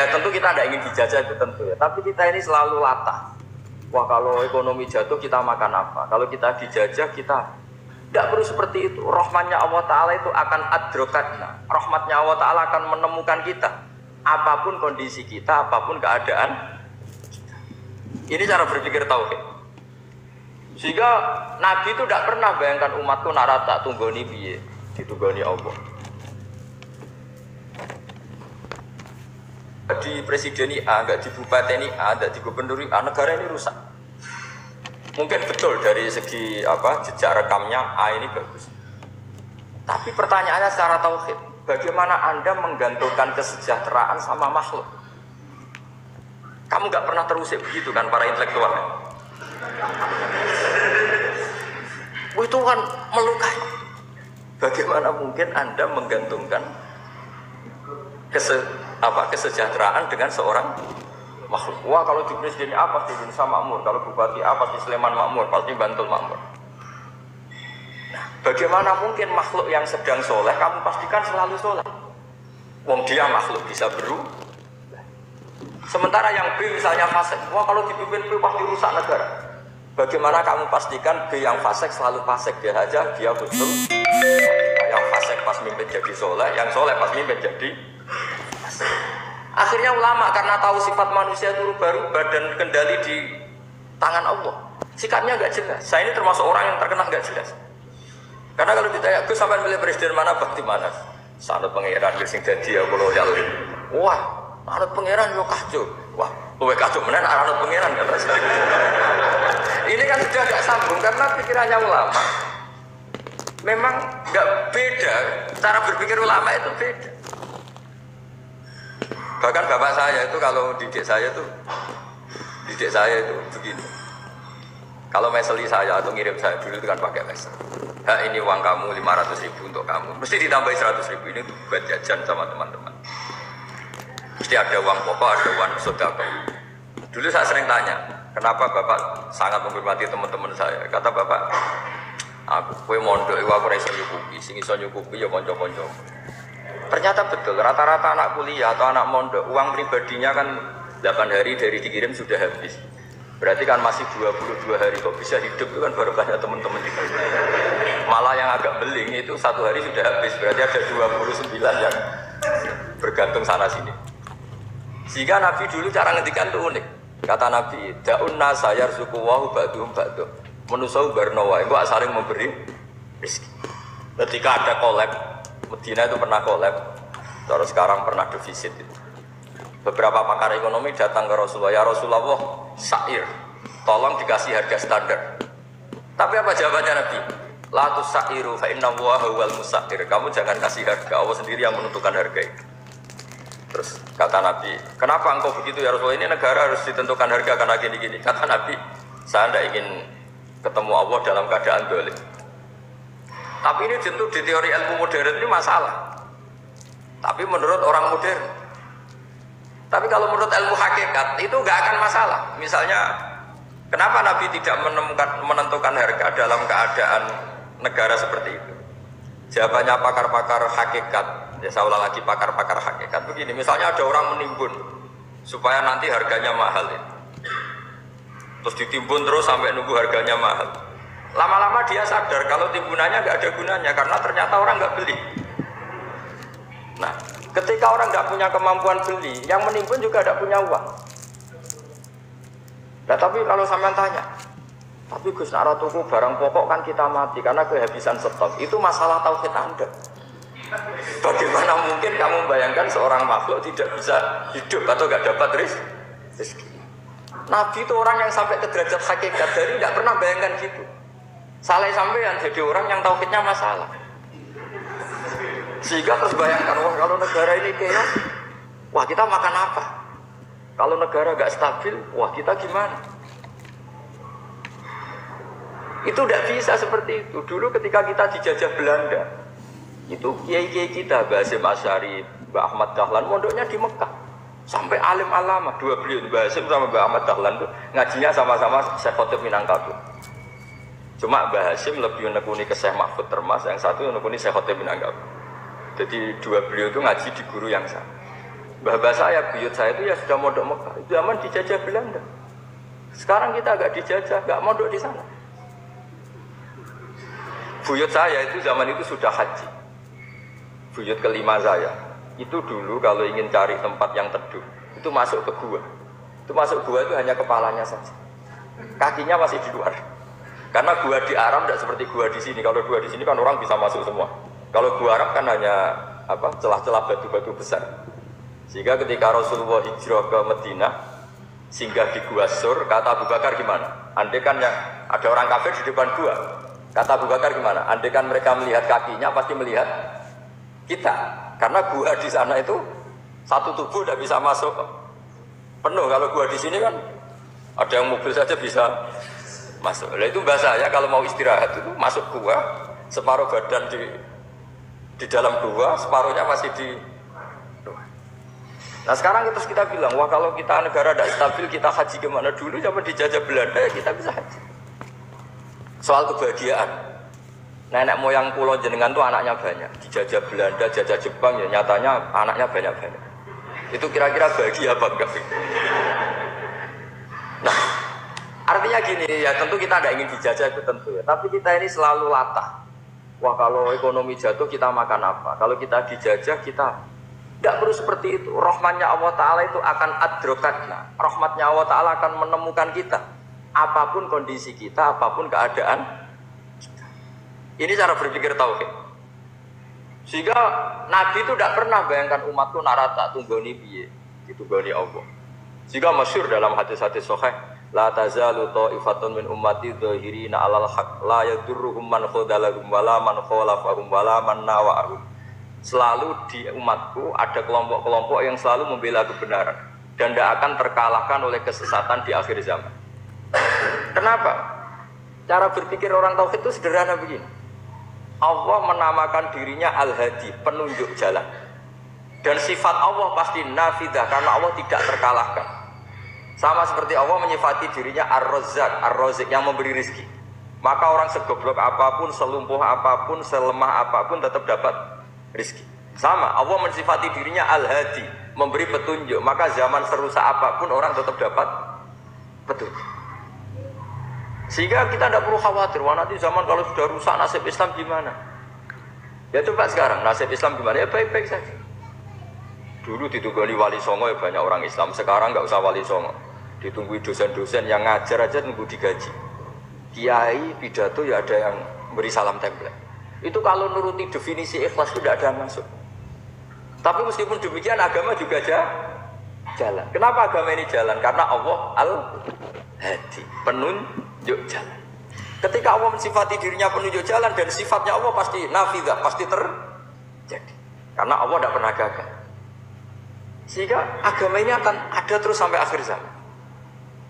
Ya tentu kita tidak ingin dijajah itu tentu ya. Tapi kita ini selalu latah. Wah kalau ekonomi jatuh kita makan apa? Kalau kita dijajah kita tidak perlu seperti itu. Rahmatnya Allah Ta'ala itu akan adrokatna. Rahmatnya Allah Ta'ala akan menemukan kita. Apapun kondisi kita, apapun keadaan. Ini cara berpikir tauhid. Sehingga Nabi itu tidak pernah bayangkan umatku narata tunggoni piye, ditunggoni Allah. Di presiden A, enggak di bupati A, enggak di gubernur A, negara ini rusak. Mungkin betul dari segi jejak rekamnya A ini bagus. Tapi pertanyaannya secara tauhid, bagaimana Anda menggantungkan kesejahteraan sama makhluk? Kamu nggak pernah terusik begitu kan para intelektual? Itu kan melukai. Bagaimana mungkin Anda menggantungkan kesejahteraan dengan seorang makhluk? Wah kalau di presiden A pasti Indonesia makmur, kalau bupati A pasti Sleman makmur, pasti Bantul makmur. Nah, bagaimana mungkin makhluk yang sedang soleh kamu pastikan selalu soleh? Wong dia makhluk bisa berubah. Sementara yang B misalnya fasik, wah kalau dipimpin B pasti rusak negara. Bagaimana kamu pastikan B yang fasik selalu fasik? Dia aja dia betul. Yang fasik pas mimpin jadi soleh, yang soleh pas mimpin jadi fasik. Akhirnya ulama karena tahu sifat manusia itu berubah dan kendali di tangan Allah, sikapnya nggak jelas. Saya ini termasuk orang yang terkenal nggak jelas. Karena kalau ditanya, Gus sampai milih presiden mana, bakti mana? Sanad pangeran sing dadi ya kula ya. Wah, anut pangeran yo kacau. Wah, luwe kacau menen anut pangeran kata saya. Ini kan sudah agak sambung karena pikirannya ulama. Memang nggak beda, cara berpikir ulama itu beda. Bahkan bapak saya itu kalau didik saya itu begini. Kalau meseli saya atau ngirim saya dulu itu kan pakai mesel. Ha ini uang kamu 500.000 untuk kamu. Mesti ditambahi 100.000 ini untuk buat jajan sama teman-teman. Mesti ada uang pokok, ada uang sodako. Dulu saya sering tanya, kenapa bapak sangat menghormati teman-teman saya? Kata bapak, kue mondok, aku rasa nyukupi, sing iso nyukupi ya konco-konco. Ternyata betul, rata-rata anak kuliah atau anak mondok, uang pribadinya kan 8 hari dari dikirim sudah habis. Berarti kan masih 22 hari kok bisa hidup, itu kan barokahnya teman-teman itu. Malah yang agak beling itu 1 hari sudah habis, berarti ada 29 yang bergantung sana sini. Sehingga Nabi dulu cara ngendikan itu unik. Kata Nabi, da'un nasa yarzuqu wa ba'duhum ba'duh. Menusau barnawa, itu saling memberi rezeki. Ketika ada kolab, Medina itu pernah kolab, terus sekarang pernah defisit itu. Beberapa pakar ekonomi datang ke Rasulullah, ya Rasulullah, sa'ir, tolong dikasih harga standar. Tapi apa jawabannya Nabi? La tusairu fa inna Allaha huwal musair. Kamu jangan kasih harga, Allah sendiri yang menentukan harga itu. Terus kata Nabi, kenapa engkau begitu ya Rasulullah? Ini negara harus ditentukan harga karena gini-gini. Kata Nabi, saya tidak ingin ketemu Allah dalam keadaan dolim. Tapi ini tentu di teori ilmu modern ini masalah. Tapi menurut orang modern. Tapi kalau menurut ilmu hakikat itu nggak akan masalah. Misalnya, kenapa Nabi tidak menentukan harga dalam keadaan negara seperti itu? Jawabannya pakar-pakar hakikat. Ya saya ulang lagi pakar-pakar hakikat begini. Misalnya ada orang menimbun supaya nanti harganya mahal ya. Terus ditimbun terus sampai nunggu harganya mahal. Lama-lama dia sadar kalau timbunannya nggak ada gunanya karena ternyata orang nggak beli. Nah, ketika orang nggak punya kemampuan beli, yang menimbun juga tidak punya uang. Nah, tapi kalau sampean tanya, tapi Gus Nara tuku barang pokok kan kita mati karena kehabisan stok. Itu masalah tauhid Anda. Bagaimana mungkin kamu membayangkan seorang makhluk tidak bisa hidup atau nggak dapat rezeki? Nabi itu orang yang sampai ke derajat hakikat, dari nggak pernah bayangkan gitu. Saleh sampean jadi orang yang tauhidnya masalah. Sehingga terus bayangkan, wah kalau negara ini keos, wah kita makan apa? Kalau negara nggak stabil, wah kita gimana? Itu tidak bisa seperti itu. Dulu ketika kita dijajah Belanda, itu kiai-kiai kita, Mbah Hasyim Asy'ari, Mbah Ahmad Dahlan, mondoknya di Mekah. Sampai alim alama, dua beliau, Mbah Hasyim sama Mbah Ahmad Dahlan itu ngajinya sama-sama Syekh Khotib Minangkabau. Cuma Mbah Hasyim lebih menekuni ke Syekh Mahfud Termas, yang satu menekuni Syekh Khotib Minangkabau. Jadi dua beliau itu ngaji di guru yang sama. Mbah saya, buyut saya itu ya sudah mondok Mekah. Itu zaman dijajah Belanda. Sekarang kita agak dijajah, nggak mondok di sana. Buyut saya itu zaman itu sudah haji. Buyut kelima saya itu dulu kalau ingin cari tempat yang teduh itu masuk ke gua. Itu masuk gua itu hanya kepalanya saja. Kakinya masih di luar. Karena gua di Arab tidak seperti gua di sini. Kalau gua di sini kan orang bisa masuk semua. Kalau gua Arab kan hanya celah-celah batu-batu besar. Sehingga ketika Rasulullah hijrah ke Madinah, singgah di Gua Sur, kata Abu Bakar gimana? Andai kan yang ada orang kafir di depan gua, kata Abu Bakar gimana? Andai kan mereka melihat kakinya, pasti melihat kita. Karena gua di sana itu satu tubuh tidak bisa masuk penuh. Kalau gua di sini kan ada yang mobil saja bisa masuk. Nah itu bahasa ya kalau mau istirahat itu masuk gua, separuh badan di dalam gua, separuhnya masih di. Nah sekarang terus kita bilang, wah kalau kita negara tidak stabil, kita haji kemana dulu? Zaman dijajah Belanda ya kita bisa haji. Soal kebahagiaan, nenek moyang pulau jenengan tuh anaknya banyak. Dijajah Belanda, jajah Jepang ya nyatanya anaknya banyak-banyak. Itu kira-kira bahagia apa enggak? Nah artinya gini ya, tentu kita tidak ingin dijajah itu tentu ya. Tapi kita ini selalu latah. Wah kalau ekonomi jatuh kita makan apa? Kalau kita dijajah kita tidak perlu seperti itu. Rahmatnya Allah Ta'ala itu akan adrokatna. Rahmatnya Allah Ta'ala akan menemukan kita. Apapun kondisi kita, apapun keadaan kita. Ini cara berpikir tauhid. Sehingga Nabi itu tidak pernah bayangkan umatku narata tunggoni piye, ditunggoni Allah. Sehingga masyhur dalam hadis-hadis sahih, la tazalu ta'ifatun min ummati dhahirina 'alal haq la yadurruhum man khadalahum wala man khalafahum wala man nawa'ahum. Selalu di umatku ada kelompok-kelompok yang selalu membela kebenaran dan tidak akan terkalahkan oleh kesesatan di akhir zaman. Kenapa? Cara berpikir orang tauhid itu sederhana begini. Allah menamakan dirinya Al-Hadi, penunjuk jalan. Dan sifat Allah pasti nafidah karena Allah tidak terkalahkan. Sama seperti Allah menyifati dirinya Ar-Razzaq, Ar-Razik yang memberi rezeki. Maka orang segoblok apapun, selumpuh apapun, selemah apapun tetap dapat rizki. Sama, Allah mensifati dirinya Al-Hadi, memberi petunjuk. Maka zaman serusak apapun orang tetap dapat petunjuk. Sehingga kita tidak perlu khawatir, wah nanti zaman kalau sudah rusak nasib Islam gimana? Ya coba sekarang nasib Islam gimana? Ya baik-baik saja. Dulu ditunggu wali songo ya banyak orang Islam. Sekarang nggak usah wali songo, ditunggu dosen-dosen yang ngajar aja nunggu digaji. Kiai pidato ya ada yang beri salam tempel. Itu kalau nuruti definisi ikhlas itu tidak ada masuk. Tapi meskipun demikian agama juga jalan. Kenapa agama ini jalan? Karena Allah Al-Hadi, penunjuk jalan. Ketika Allah mensifati dirinya penunjuk jalan dan sifatnya Allah pasti nafidah, pasti terjadi. Karena Allah tidak pernah gagal. Sehingga agama ini akan ada terus sampai akhir zaman.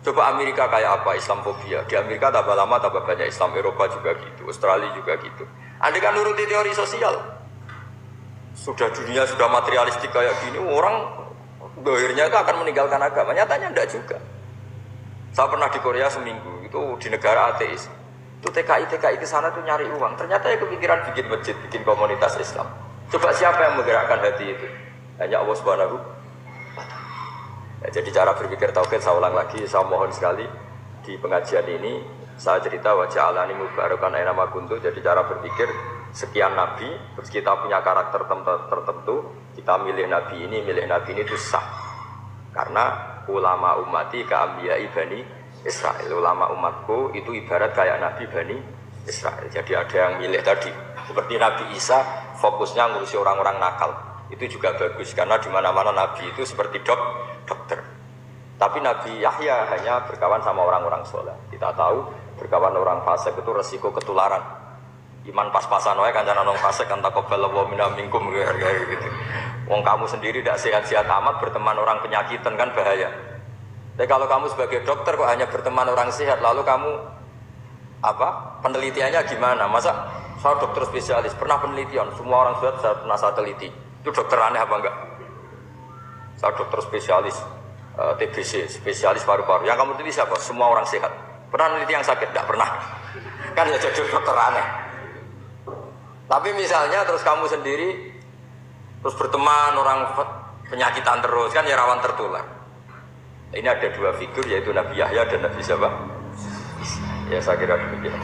Coba Amerika kayak apa? Islamofobia. Di Amerika tambah lama tambah banyak Islam. Eropa juga gitu, Australia juga gitu. Andai kan nuruti teori sosial, sudah dunia sudah materialistik kayak gini, orang akhirnya itu akan meninggalkan agama. Nyatanya enggak juga. Saya pernah di Korea seminggu, itu di negara ateis. Itu TKI ke sana tuh nyari uang. Ternyata ya kepikiran bikin masjid, bikin komunitas Islam. Coba siapa yang menggerakkan hati itu? Hanya Allah Subhanahu wa Ta'ala. Ya, jadi cara berpikir tauhid saya ulang lagi, saya mohon sekali di pengajian ini saya cerita wajah alani mubarakan aina makuntu. Jadi cara berpikir sekian nabi, terus kita punya karakter tertentu, kita milih nabi ini itu sah. Karena ulama ummati ka'ambiyai Bani Israel. Ulama umatku itu ibarat kayak nabi Bani Israel. Jadi ada yang milih tadi, seperti Nabi Isa fokusnya ngurusi orang-orang nakal. Itu juga bagus karena di mana-mana nabi itu seperti dokter. Tapi Nabi Yahya hanya berkawan sama orang-orang soleh. Kita tahu berkawan orang fasik itu resiko ketularan. Iman pas-pasan wae kancanan orang fasik kan taqabbalallahu minna minkum gitu. Wong kamu sendiri tidak sehat-sehat amat berteman orang penyakitan kan bahaya. Tapi kalau kamu sebagai dokter kok hanya berteman orang sehat, lalu kamu penelitiannya gimana? Masa saya dokter spesialis pernah penelitian, semua orang sehat saya pernah saya teliti. Itu dokter aneh apa enggak? Saya dokter spesialis TBC, spesialis paru-paru. Yang kamu teliti siapa? Semua orang sehat. Pernah meneliti yang sakit? Tidak pernah. Kan ya jadi dokter aneh. Tapi misalnya terus kamu sendiri terus berteman orang penyakitan terus kan ya rawan tertular. Ini ada dua figur yaitu Nabi Yahya dan Nabi siapa? Ya saya kira demikian.